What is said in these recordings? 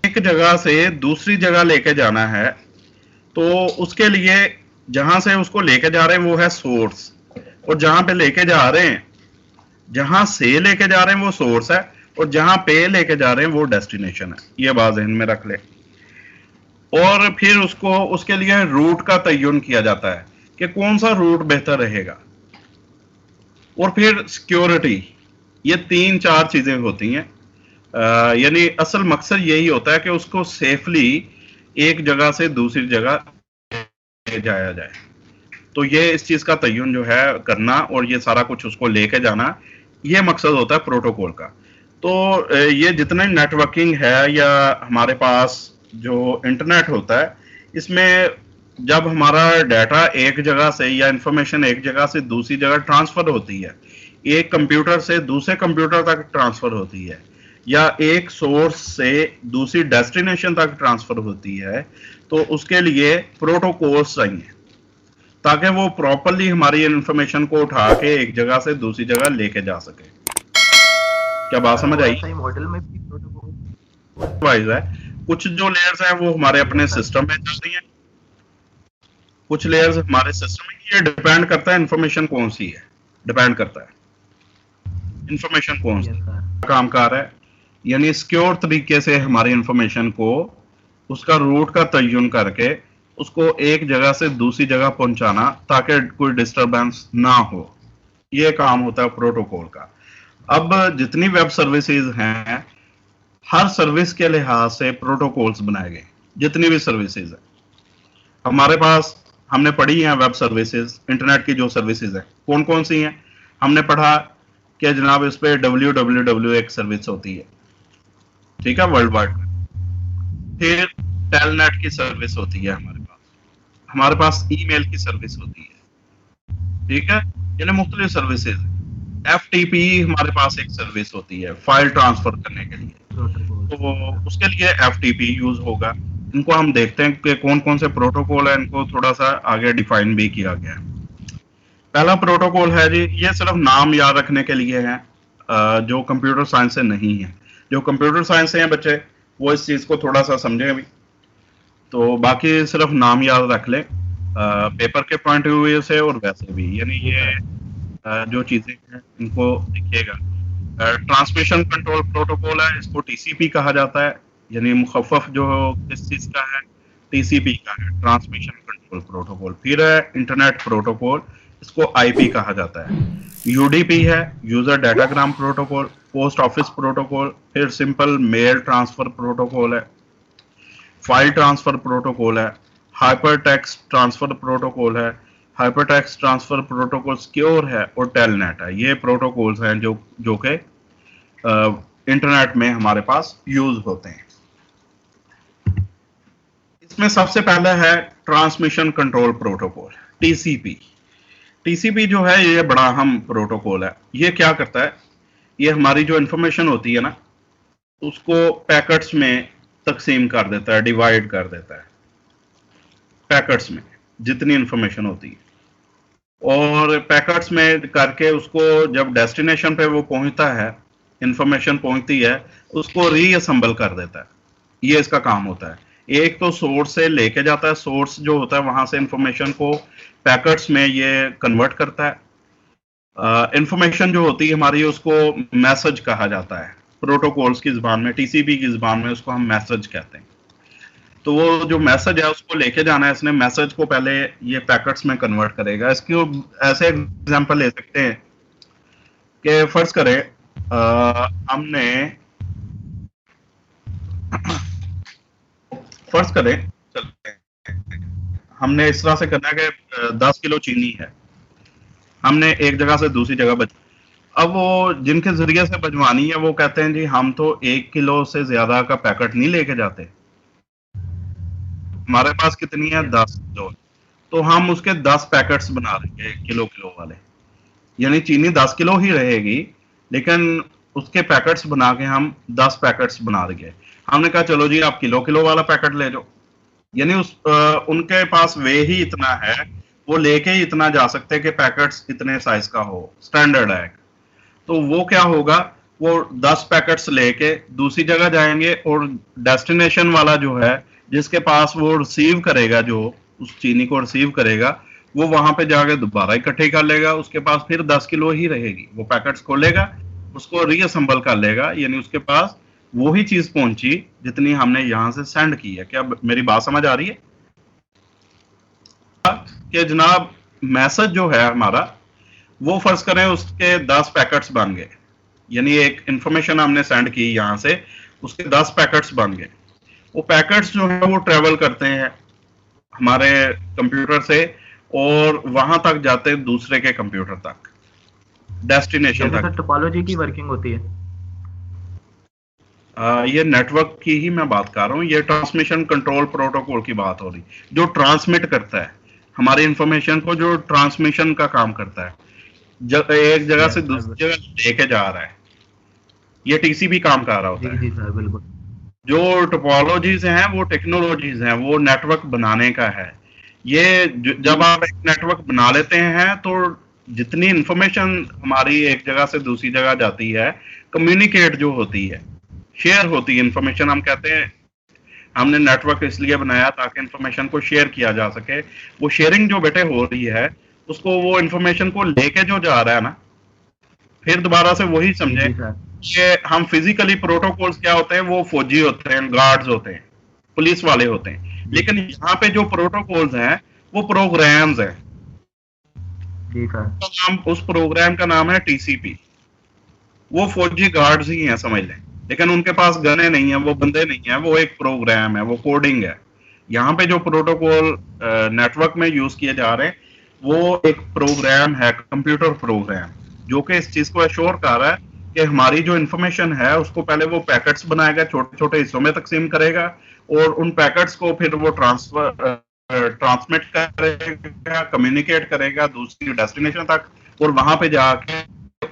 एक जगह से दूसरी जगह लेके जाना है, तो उसके लिए जहां से उसको लेके जा रहे हैं वो है सोर्स, और जहां पे लेके जा रहे हैं, जहां से लेके जा रहे हैं वो सोर्स है, और जहां पे लेके जा रहे हैं वो डेस्टिनेशन है। ये बात ध्यान में रख ले। और फिर उसको उसके लिए रूट का तयन किया जाता है कि कौन सा रूट बेहतर रहेगा। और फिर सिक्योरिटी, ये 3-4 चीजें होती हैं। यानी असल मकसद यही होता है कि उसको सेफली एक जगह से दूसरी जगह ले जाया जाए। तो ये इस चीज का तयन जो है करना, और ये सारा कुछ उसको लेके जाना, ये मकसद होता है प्रोटोकॉल का। तो ये जितने नेटवर्किंग है या हमारे पास जो इंटरनेट होता है, इसमें जब हमारा डाटा एक जगह से या इंफॉर्मेशन एक जगह से दूसरी जगह ट्रांसफर होती है, एक कंप्यूटर से दूसरे कंप्यूटर तक ट्रांसफर होती है, या एक सोर्स से दूसरी डेस्टिनेशन तक ट्रांसफर होती है, तो उसके लिए प्रोटोकॉल्स चाहिए ताकि वो प्रॉपरली हमारी इंफॉर्मेशन को उठा के एक जगह से दूसरी जगह लेके जा सके। क्या बात समझ आई? ऐसा ही मॉडल में भी प्रोटोकॉल वाइज है। कुछ जो लेयर्स हैं वो हमारे अपने सिस्टम में चल रही हैं, कुछ लेयर्स हमारे सिस्टम में। ये डिपेंड करता है इंफॉर्मेशन कौन सी है, डिपेंड करता है इंफॉर्मेशन कौन सी काम कर रहा है। यानी सिक्योर तरीके से हमारी इंफॉर्मेशन को उसका रूट का तयन करके उसको एक जगह से दूसरी जगह पहुंचाना ताकि कोई डिस्टरबेंस ना हो, ये काम होता है प्रोटोकॉल का। अब जितनी वेब सर्विसेज हैं, हर सर्विस के लिहाज से प्रोटोकॉल्स बनाए गए। जितनी भी सर्विसेज है हमारे पास, हमने पढ़ी हैं वेब सर्विसेज, इंटरनेट की जो सर्विसेज है कौन कौन सी हैं। हमने पढ़ा कि जनाब इस पे www एक सर्विस होती है, ठीक है, वर्ल्ड वाइड। फिर टेलनेट की सर्विस होती है हमारे पास ईमेल की सर्विस होती है, ठीक है, यानी मुख्तलिफ सर्विसेज। FTP हमारे पास एक सर्विस होती है फाइल ट्रांसफर करने के लिए, तो उसके लिए FTP यूज होगा। इनको हम देखते हैं कि कौन कौन से प्रोटोकॉल है, इनको थोड़ा सा आगे डिफाइन भी किया गया है। पहला प्रोटोकॉल है जी, ये सिर्फ नाम याद रखने के लिए है, जो कंप्यूटर साइंस से नहीं है। जो कंप्यूटर साइंस से हैं बच्चे, वो इस चीज को थोड़ा सा समझें अभी, तो बाकी सिर्फ नाम याद रख लें पेपर के पॉइंट ऑफ व्यू से और वैसे भी। यानी ये जो चीजें हैं इनको देखिएगा। ट्रांसमिशन कंट्रोल प्रोटोकॉल है, इसको TCP कहा जाता है, यानी मुखफ़फ़ जो किस चीज का है, TCP का है, ट्रांसमिशन कंट्रोल प्रोटोकॉल। फिर है इंटरनेट प्रोटोकॉल, इसको IP कहा जाता है। UDP है, user datagram protocol. Post office protocol, फिर सिंपल मेल ट्रांसफर प्रोटोकॉल है। फाइल ट्रांसफर प्रोटोकॉल है। हाइपर टेक्स्ट ट्रांसफर प्रोटोकॉल है। Hyper text transfer protocol secure है, और टेलनेट है। ये प्रोटोकॉल्स हैं जो कि इंटरनेट में हमारे पास यूज होते हैं। इसमें सबसे पहला है transmission control protocol, TCP। TCP जो है ये बड़ा अहम प्रोटोकॉल है। ये क्या करता है, ये हमारी जो इंफॉर्मेशन होती है ना, उसको पैकेट्स में तकसीम कर देता है, डिवाइड कर देता है पैकेट्स में जितनी इंफॉर्मेशन होती है, और पैकेट्स में करके उसको जब डेस्टिनेशन पे वो पहुंचता है, इंफॉर्मेशन पहुंचती है, उसको रीअसेंबल कर देता है। ये इसका काम होता है। एक तो सोर्स से लेके जाता है, सोर्स जो होता है वहां से इंफॉर्मेशन को पैकेट्स में ये कन्वर्ट करता है। इंफॉर्मेशन जो होती है हमारी, उसको मैसेज कहा जाता है प्रोटोकॉल्स की जुबान में, TCP की जुबान में उसको हम मैसेज कहते हैं। तो वो जो मैसेज है उसको लेके जाना है इसने, मैसेज को पहले ये पैकेट्स में कन्वर्ट करेगा। इसकी ऐसे एग्जांपल ले सकते हैं कि फर्ज करें हमने फर्ज करें चलते हैं, हमने इस तरह से करना है कि 10 किलो चीनी है, हमने एक जगह से दूसरी जगह अब वो जिनके जरिए से भिजवानी है वो कहते हैं जी हम तो 1 किलो से ज्यादा का पैकेट नहीं लेके जाते, हमारे पास कितनी है 10 किलो, तो हम उसके 10 पैकेट्स बना देंगे किलो किलो वाले। यानी चीनी 10 किलो ही रहेगी, लेकिन उसके पैकेट्स बना के हम 10 पैकेट्स बना देंगे। हमने कहा चलो जी आप किलो किलो वाला पैकेट ले लो। यानी उनके पास वे ही इतना है, वो लेके ही इतना जा सकते हैं कि पैकेट्स इतने साइज का हो, स्टैंडर्ड है। तो वो क्या होगा, वो 10 पैकेट्स लेके दूसरी जगह जाएंगे, और डेस्टिनेशन वाला जो है, जिसके पास वो रिसीव करेगा, जो उस चीनी को रिसीव करेगा, वो वहां पे जाके दोबारा इकट्ठी कर लेगा। उसके पास फिर 10 किलो ही रहेगी। वो पैकेट्स खोलेगा, उसको रीअसेंबल कर लेगा, यानी उसके पास वो ही चीज पहुंची जितनी हमने यहां से सेंड की है। क्या मेरी बात समझ आ रही है? कि जनाब मैसेज जो है हमारा, वो फर्ज करें उसके 10 पैकेट्स बन गए, यानी एक इंफॉर्मेशन हमने सेंड की यहां से, उसके 10 पैकेट्स बन गए। वो पैकेट्स जो है वो ट्रेवल करते हैं हमारे कंप्यूटर से, और वहां तक जाते हैं दूसरे के कंप्यूटर तक, डेस्टिनेशन जैसे तक। सर टोपोलॉजी की वर्किंग होती है। ये नेटवर्क की ही मैं बात कर रहा हूँ। ये ट्रांसमिशन कंट्रोल प्रोटोकॉल की बात हो रही, जो ट्रांसमिट करता है हमारी इंफॉर्मेशन को, जो ट्रांसमिशन का काम करता है, एक जगह से दूसरी जगह लेके जा रहा है, ये टीसीपी काम कर रहा होता है। जी सर बिल्कुल। जो टोपोलॉजीज हैं वो टेक्नोलॉजीज हैं, वो नेटवर्क बनाने का है। ये जब आप एक नेटवर्क बना लेते हैं, तो जितनी इंफॉर्मेशन हमारी एक जगह से दूसरी जगह जाती है, कम्युनिकेट जो होती है, शेयर होती है इंफॉर्मेशन। हम कहते हैं हमने नेटवर्क इसलिए बनाया ताकि इंफॉर्मेशन को शेयर किया जा सके। वो शेयरिंग जो बेटे हो रही है, उसको वो इंफॉर्मेशन को लेके जो जा रहा है ना, फिर दोबारा से वही समझे कि हम फिजिकली प्रोटोकॉल्स क्या होते हैं, वो फौजी होते हैं, गार्ड्स होते हैं, पुलिस वाले होते हैं। लेकिन यहाँ पे जो प्रोटोकॉल्स हैं वो प्रोग्राम्स हैं। जी सर। तो नाम, उस प्रोग्राम का नाम है टीसीपी। वो फौजी गार्ड्स ही हैं समझ लें, लेकिन उनके पास गने नहीं है, वो बंदे नहीं है, वो एक प्रोग्राम है, वो कोडिंग है। यहाँ पे जो प्रोटोकॉल नेटवर्क में यूज किए जा रहे हैं, वो एक प्रोग्राम है, कंप्यूटर प्रोग्राम, जो कि इस चीज को एश्योर कर रहा है कि हमारी जो इंफॉर्मेशन है उसको पहले वो पैकेट्स बनाएगा, छोटे छोटे हिस्सों में तकसीम करेगा, और उन पैकेट्स को फिर वो ट्रांसमिट करेगा, कम्युनिकेट करेगा दूसरी डेस्टिनेशन तक, और वहां पे जाके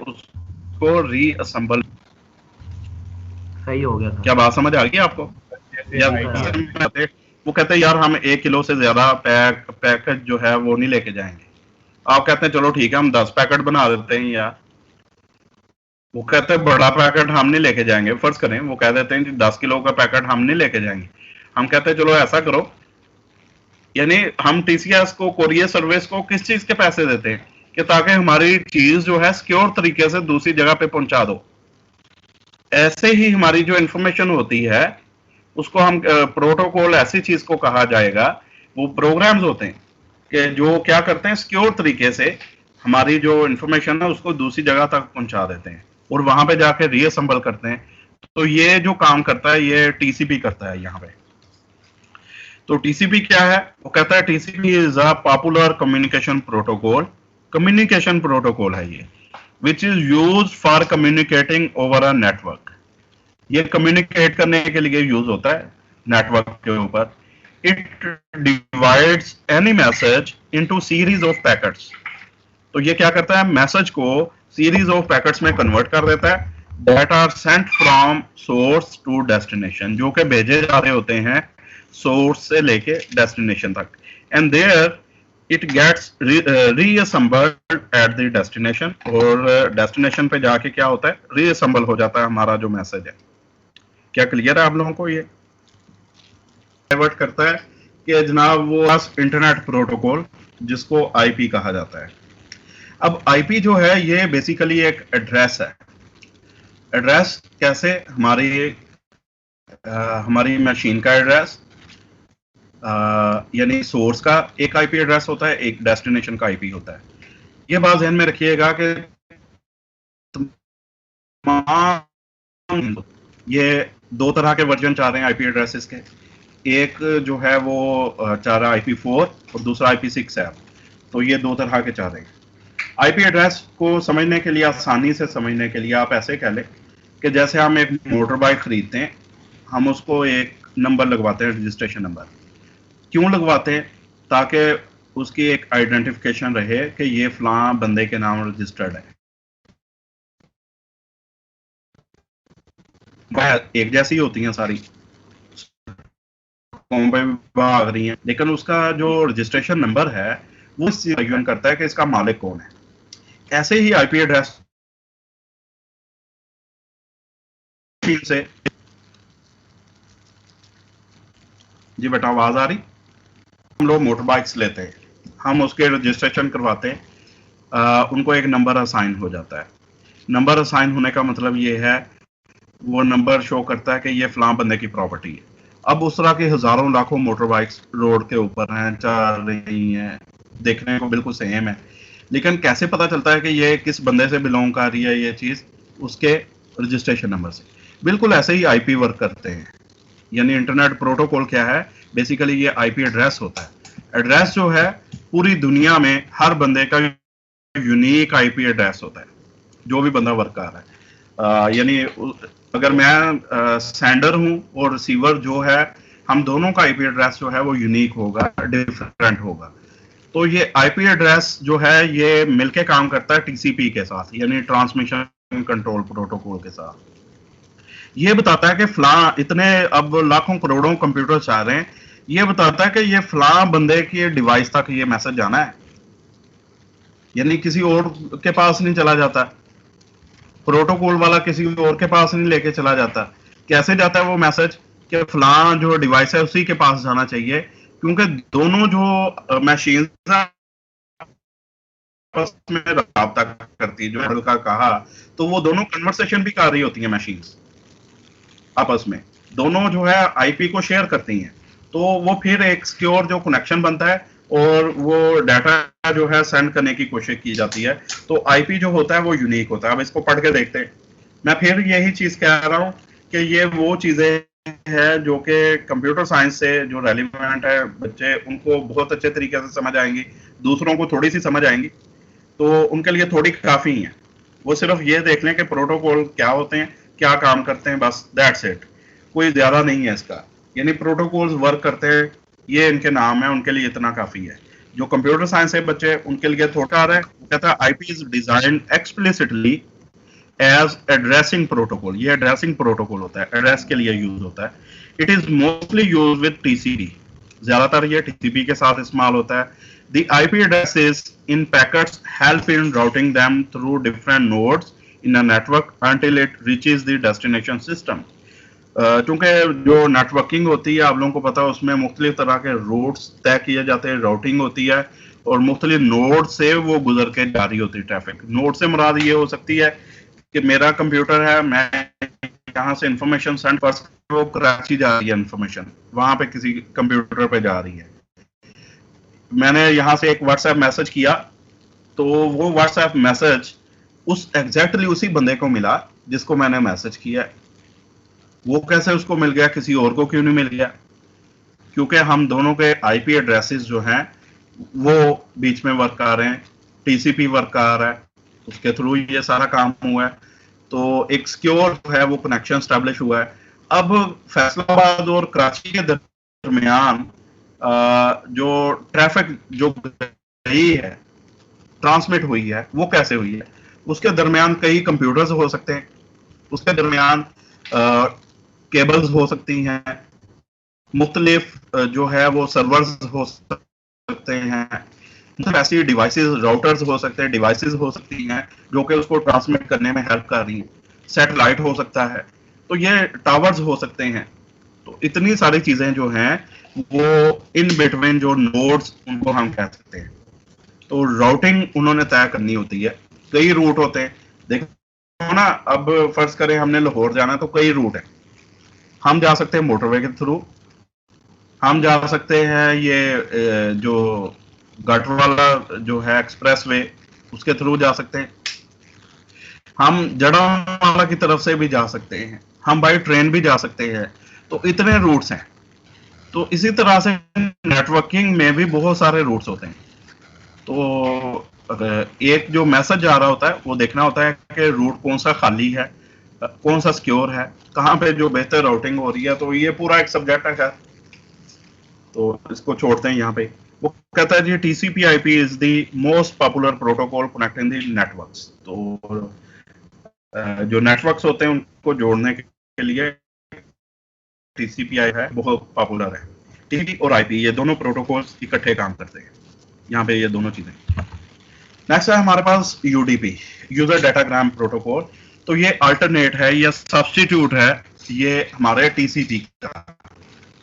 उसको रीअसेंबल। सही हो गया सर। क्या बात समझ आ गई आपको? वो कहते हैं यार हम 1 किलो से ज्यादा पैकेट जो है वो नहीं लेके जाएंगे। आप कहते हैं चलो ठीक है हम 10 पैकेट बना देते हैं यार। वो कहते हैं बड़ा पैकेट हम नहीं लेके जाएंगे। फर्ज करें वो कह देते हैं 10 किलो का पैकेट हम नहीं लेके जाएंगे। हम कहते हैं चलो ऐसा करो, यानी हम टीसीएस को, कोरियर सर्विस को किस चीज के पैसे देते हैं कि ताकि हमारी चीज जो है सिक्योर तरीके से दूसरी जगह पे पहुंचा दो। ऐसे ही हमारी जो इंफॉर्मेशन होती है उसको हम प्रोटोकॉल ऐसी चीज को कहा जाएगा, वो प्रोग्राम्स होते हैं कि जो क्या करते हैं, सिक्योर तरीके से हमारी जो इंफॉर्मेशन है उसको दूसरी जगह तक पहुंचा देते हैं और वहां पे जाके रीअसेंबल करते हैं। तो ये जो काम करता है ये टीसीपी करता है यहाँ पे। तो टीसीपी क्या है? वो कहता है TCP is a popular communication protocol. Communication protocol है ये, which is use for communicating over a network. ये कम्युनिकेट करने के लिए यूज होता है नेटवर्क के ऊपर। It divides any message into series of packets. तो ये क्या करता है, मैसेज को सीरीज ऑफ पैकेट्स में कन्वर्ट कर देता है, that are sent from source to destination, जो कि भेजे जा रहे होते हैं सोर्स से लेके डेस्टिनेशन तक। And there it gets reassembled at the destination, और डेस्टिनेशन पे जाके क्या होता है, रीअसेंबल हो जाता है हमारा जो मैसेज है। क्या क्लियर है आप लोगों को? ये डाइवर्ट करता है कि जनाब वो इंटरनेट प्रोटोकॉल, जिसको आईपी कहा जाता है। अब आईपी जो है ये बेसिकली एक एड्रेस है। एड्रेस कैसे? हमारी मशीन का एड्रेस, यानी सोर्स का एक आईपी एड्रेस होता है, एक डेस्टिनेशन का आईपी होता है। ये बात ध्यान में रखिएगा कि ये दो तरह के वर्जन चाह रहे हैं आईपी एड्रेसेस के। एक जो है वो चाह रहा है IP4 और दूसरा IP6 है। तो ये दो तरह के चाह रहे हैं। आईपी एड्रेस को समझने के लिए, आसानी से समझने के लिए आप ऐसे कह लें कि जैसे हम एक मोटर बाइक खरीदते हैं, हम उसको एक नंबर लगवाते हैं, रजिस्ट्रेशन नंबर। क्यों लगवाते हैं? ताकि उसकी एक आइडेंटिफिकेशन रहे कि ये फलां बंदे के नाम रजिस्टर्ड है। एक जैसी होती हैं सारी, भाग रही हैं, लेकिन उसका जो रजिस्ट्रेशन नंबर है वो इस करता है कि इसका मालिक कौन है। ऐसे ही आईपी एड्रेस मशीन से, जी बेटा आवाज आ रही, हम लोग मोटर बाइक्स लेते हैं, हम उसके रजिस्ट्रेशन करवाते हैं, उनको एक नंबर असाइन हो जाता है। नंबर असाइन होने का मतलब ये है, वो नंबर शो करता है कि ये फलां बंदे की प्रॉपर्टी है। अब उस तरह के हजारों लाखों मोटर बाइक्स रोड के ऊपर हैं, चल रही हैं, देखने को बिल्कुल सेम है, लेकिन कैसे पता चलता है कि ये किस बंदे से बिलोंग कर रही है ये चीज? उसके रजिस्ट्रेशन नंबर से। बिल्कुल ऐसे ही आईपी वर्क करते हैं। यानी इंटरनेट प्रोटोकॉल क्या है? बेसिकली ये आईपी एड्रेस होता है। एड्रेस जो है पूरी दुनिया में हर बंदे का यूनिक आईपी एड्रेस होता है, जो भी बंदा वर्क कर रहा है। यानी अगर मैं सेंडर हूं और रिसीवर जो है, हम दोनों का आईपी एड्रेस जो है वो यूनिक होगा, डिफरेंट होगा। तो ये आईपी एड्रेस जो है ये मिलके काम करता है टीसीपी के साथ, यानी ट्रांसमिशन कंट्रोल प्रोटोकॉल के साथ। ये बताता है कि फलां, इतने अब लाखों करोड़ों कंप्यूटर चाह रहे हैं, ये बताता है कि ये फलां बंदे की डिवाइस तक ये मैसेज जाना है, यानी किसी और के पास नहीं चला जाता, प्रोटोकॉल वाला किसी और के पास नहीं लेके चला जाता। कैसे जाता है वो मैसेज? कि फलां जो डिवाइस है उसी के पास जाना चाहिए, क्योंकि दोनों जो मशीन आपस में राब्ता करती है, जो हल का कहा, तो वो दोनों कन्वर्सेशन भी कर रही होती हैं मशीन्स आपस में, दोनों जो है आईपी को शेयर करती हैं। तो वो फिर एक सिक्योर जो कनेक्शन बनता है और वो डाटा जो है सेंड करने की कोशिश की जाती है। तो आईपी जो होता है वो यूनिक होता है। अब इसको पढ़ के देखते हैं। मैं फिर यही चीज कह रहा हूँ कि ये वो चीजें हैं जो कि कंप्यूटर साइंस से जो रेलिवेंट है, बच्चे उनको बहुत अच्छे तरीके से समझ आएंगी, दूसरों को थोड़ी सी समझ आएंगी, तो उनके लिए थोड़ी काफी है। वो सिर्फ ये देख लें कि प्रोटोकॉल क्या होते हैं, क्या काम करते हैं, बस दैट्स इट, कोई ज्यादा नहीं है इसका। यानी प्रोटोकॉल्स वर्क करते हैं, ये इनके नाम है, उनके लिए इतना काफी है। जो कंप्यूटर साइंस है बच्चे, उनके लिए थोड़ा है। वो कहता है IP is designed explicitly as addressing protocol. ये एड्रेसिंग प्रोटोकॉल होता है, एड्रेस के लिए यूज होता है। It is mostly use with TCP, ज्यादातर ये टीसीपी के साथ इस्तेमाल होता है। The IP addresses in packets help in routing them through different nodes in a network until it reaches the destination system. चूंकि जो नेटवर्किंग होती है, आप लोगों को पता है, उसमें मुख्तलिफ तरह के रूट्स तय किए जाते हैं, राउटिंग होती है, और मुख्तलिफ नोड से वो गुजर के जारी होती है ट्रैफिक। नोड से मुराद ये हो सकती है कि मेरा कंप्यूटर है, मैं यहाँ से इंफॉर्मेशन सेंड कर, वो कराची जा रही है इंफॉर्मेशन, वहां पे किसी कंप्यूटर पे जा रही है। मैंने यहाँ से एक व्हाट्सएप मैसेज किया, तो वो व्हाट्सएप मैसेज उस एग्जैक्टली उसी बंदे को मिला जिसको मैंने मैसेज किया। वो कैसे उसको मिल गया, किसी और को क्यों नहीं मिल गया? क्योंकि हम दोनों के आईपी एड्रेसेस जो हैं वो बीच में वर्क कर रहे हैं, टीसीपी वर्क कर रहा है, उसके थ्रू ये सारा काम हुआ है। तो एक सिक्योर जो है वो कनेक्शन स्टैब्लिश हुआ है। अब फैसलाबाद और कराची के दरमियान जो ट्रैफिक जो गई है, ट्रांसमिट हुई है, वो कैसे हुई है? उसके दरमियान कई कंप्यूटर्स हो सकते हैं, उसके दरमियान केबल्स हो सकती हैं, मुख्तलिफ जो है वो सर्वर्स हो सकते हैं, ऐसी डिवाइसेस, राउटर्स हो सकते हैं, डिवाइसेस हो सकती हैं जो कि उसको ट्रांसमिट करने में हेल्प कर रही हैं, सैटेलाइट हो सकता है, तो ये टावर्स हो सकते हैं। तो इतनी सारी चीजें जो हैं वो इन बिटवीन जो नोड्स, उनको हम कह सकते हैं। तो राउटिंग उन्होंने तय करनी होती है, कई रूट होते हैं। देखो ना, अब फर्ज करें हमने लाहौर जाना, तो कई रूट है। हम जा सकते हैं मोटरवे के थ्रू, हम जा सकते हैं ये जो गटर वाला जो है एक्सप्रेसवे, उसके थ्रू जा सकते हैं, हम जड़ावाला की तरफ से भी जा सकते हैं, हम बाई ट्रेन भी जा सकते हैं। तो इतने रूट्स हैं। तो इसी तरह से नेटवर्किंग में भी बहुत सारे रूट्स होते हैं। तो एक जो मैसेज जा रहा होता है वो देखना होता है कि रूट कौन सा खाली है, कौन सा सिक्योर है, कहाँ पे जो बेहतर राउटिंग हो रही है। तो ये पूरा एक सब्जेक्ट है, तो इसको छोड़ते हैं यहाँ पे। वो कहता है जी TCP IP is the most popular protocol connecting the networks. तो जो नेटवर्क्स होते हैं उनको जोड़ने के लिए टीसीपी है, बहुत पॉपुलर है। टीसीपी और आईपी ये दोनों प्रोटोकॉल्स इकट्ठे काम करते हैं, यहाँ पे ये दोनों चीजें। नेक्स्ट है हमारे पास यूडीपी, यूजर डाटाग्राम प्रोटोकॉल। तो ये अल्टरनेट है या सब्स्टिट्यूट है ये हमारे टीसीपी का।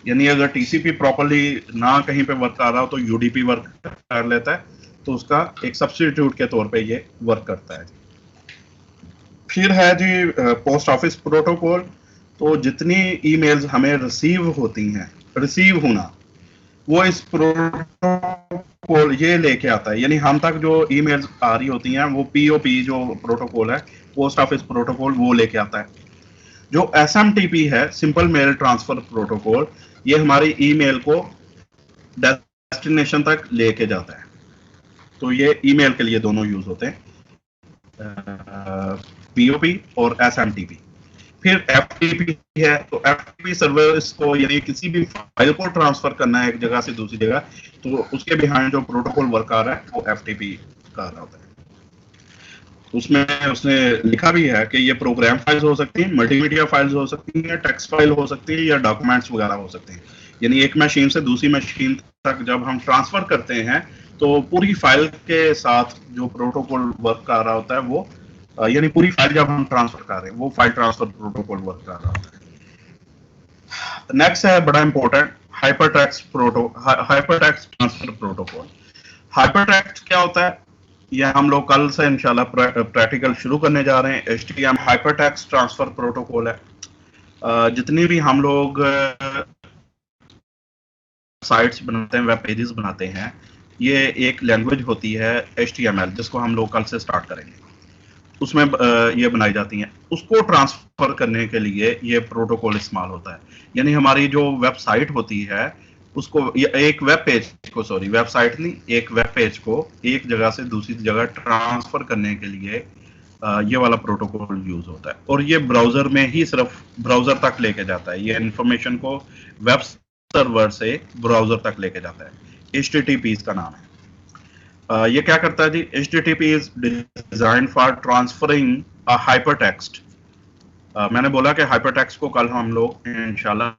यानी अगर टीसीपी प्रॉपर्ली ना कहीं पे वर्क कर रहा हो तो यूडीपी वर्क कर लेता है, तो उसका एक सब्स्टिट्यूट के तौर पे ये वर्क करता है। फिर है जी पोस्ट ऑफिस प्रोटोकॉल। तो जितनी ईमेल्स हमें रिसीव होती हैं, रिसीव होना, वो इस प्रोटोकॉल ये लेके आता है। यानी हम तक जो ईमेल्स आ रही होती हैं वो पीओपी जो प्रोटोकॉल है, पोस्ट ऑफिस प्रोटोकॉल, वो लेके आता है। जो एसएमटीपी है, सिंपल मेल ट्रांसफर प्रोटोकॉल, ये हमारी ईमेल को डेस्टिनेशन तक लेके जाता है। तो ये ईमेल के लिए दोनों यूज होते हैं, पीओपी और एसएमटीपी। फिर एफटीपी है, तो एफटीपी सर्विस को यानी किसी भी फाइल को ट्रांसफर करना है एक जगह से दूसरी जगह, तो उसके बिहाइंड जो प्रोटोकॉल वर्क आ रहा है वो एफटीपी का रहा होता है। उसमें उसने लिखा भी है कि ये प्रोग्राम फाइल्स हो सकती हैं, मल्टीमीडिया फाइल्स हो सकती हैं, टेक्स्ट फाइल हो सकती है, या डॉक्यूमेंट्स वगैरह हो सकते हैं। यानी एक मशीन से दूसरी मशीन तक जब हम ट्रांसफर करते हैं तो पूरी फाइल के साथ जो प्रोटोकॉल वर्क कर रहा होता है वो यानी पूरी फाइल जब हम ट्रांसफर कर रहे हैं वो फाइल ट्रांसफर प्रोटोकॉल वर्क कर रहा होता है। नेक्स्ट है बड़ा important, hypertext transfer protocol. Hypertext क्या होता है, यह हम लोग कल से इंशाल्लाह प्रैक्टिकल शुरू करने जा रहे हैं। HTML हाइपरटेक्स्ट ट्रांसफर प्रोटोकॉल है। जितनी भी हम लोग साइट्स बनाते हैं, वेब पेजेस बनाते हैं, ये एक लैंग्वेज होती है HTML, जिसको हम लोग कल से स्टार्ट करेंगे। उसमें ये बनाई जाती हैं। उसको ट्रांसफर करने के लिए ये प्रोटोकॉल इस्तेमाल होता है। यानी हमारी जो वेबसाइट होती है उसको, एक वेब पेज को, सॉरी वेबसाइट नहीं, एक वेब पेज को एक जगह से दूसरी जगह ट्रांसफर करने के लिए ये वाला प्रोटोकॉल यूज होता है। और ये ब्राउजर में ही सिर्फ ब्राउजर तक लेके जाता है, ये इंफॉर्मेशन को वेब सर्वर से ब्राउजर तक लेके जाता है। HTTP इसका नाम है। ये क्या करता है जी, HTTP is designed for transferring a hypertext. मैंने बोला कि हाइपरटेक्स्ट को कल हम लोग इंशाल्लाह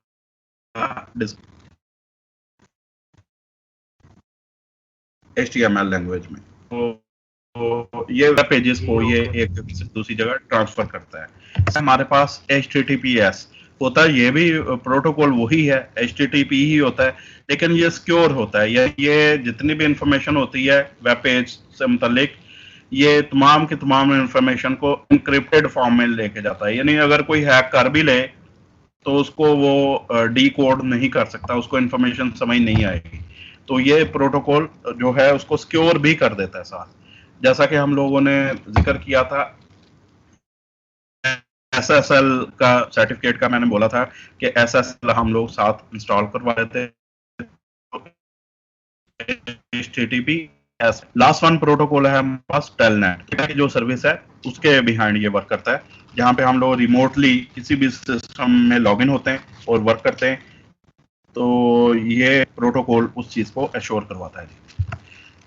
HTML लैंग्वेज में, तो ये वेब पेजेस को ये एक जगह से दूसरी जगह ट्रांसफर करता है। हमारे पास HTTPS होता है, ये भी प्रोटोकॉल वही है, HTTP ही होता है, लेकिन ये सिक्योर होता है। ये जितनी भी इंफॉर्मेशन होती है वेब पेज से मुतालिक, ये तमाम की तमाम इंफॉर्मेशन को इंक्रिप्टेड फॉर्म में लेके जाता है। यानी अगर कोई हैक कर भी ले तो उसको वो डीकोड नहीं कर सकता, उसको इंफॉर्मेशन समझ नहीं आएगी। तो ये प्रोटोकॉल जो है उसको सिक्योर भी कर देता है साथ। जैसा कि हम लोगों ने जिक्र किया था SSL का सर्टिफिकेट का, मैंने बोला था कि SSL हम लोग साथ इंस्टॉल करवा लेते हैं। HTTPS लास्ट वन प्रोटोकॉल है हमारे पास, टेलनेट की जो सर्विस है उसके बिहाइंड ये वर्क करता है, जहां पे हम लोग रिमोटली किसी भी सिस्टम में लॉगिन होते हैं और वर्क करते हैं। तो ये प्रोटोकॉल उस चीज को एश्योर करवाता है।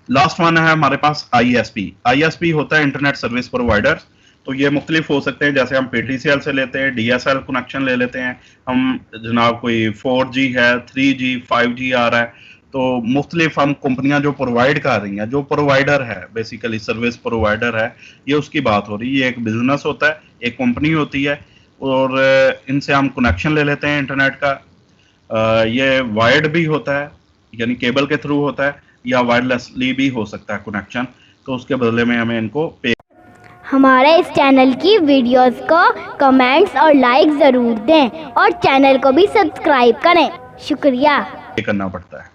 लास्ट वन है हमारे पास ISP होता है इंटरनेट सर्विस प्रोवाइडर। तो ये मुख्तलिफ हो सकते हैं, जैसे हम PTCL से लेते हैं, DSL कनेक्शन ले लेते हैं हम, जनाब कोई 4G है, 3G 5G आ रहा है, तो मुख्तलिफ हम कंपनियां जो प्रोवाइड कर रही हैं, जो प्रोवाइडर है बेसिकली सर्विस प्रोवाइडर है, ये उसकी बात हो रही है। ये एक बिजनेस होता है, एक कंपनी होती है, और इनसे हम कनेक्शन ले लेते हैं इंटरनेट का। ये वायर्ड भी होता है, यानी केबल के थ्रू होता है, या वायरलेसली भी हो सकता है कनेक्शन, तो उसके बदले में हमें इनको पे। हमारे इस चैनल की वीडियोस को कमेंट्स और लाइक ज़रूर दें और चैनल को भी सब्सक्राइब करें। शुक्रिया। करना पड़ता है।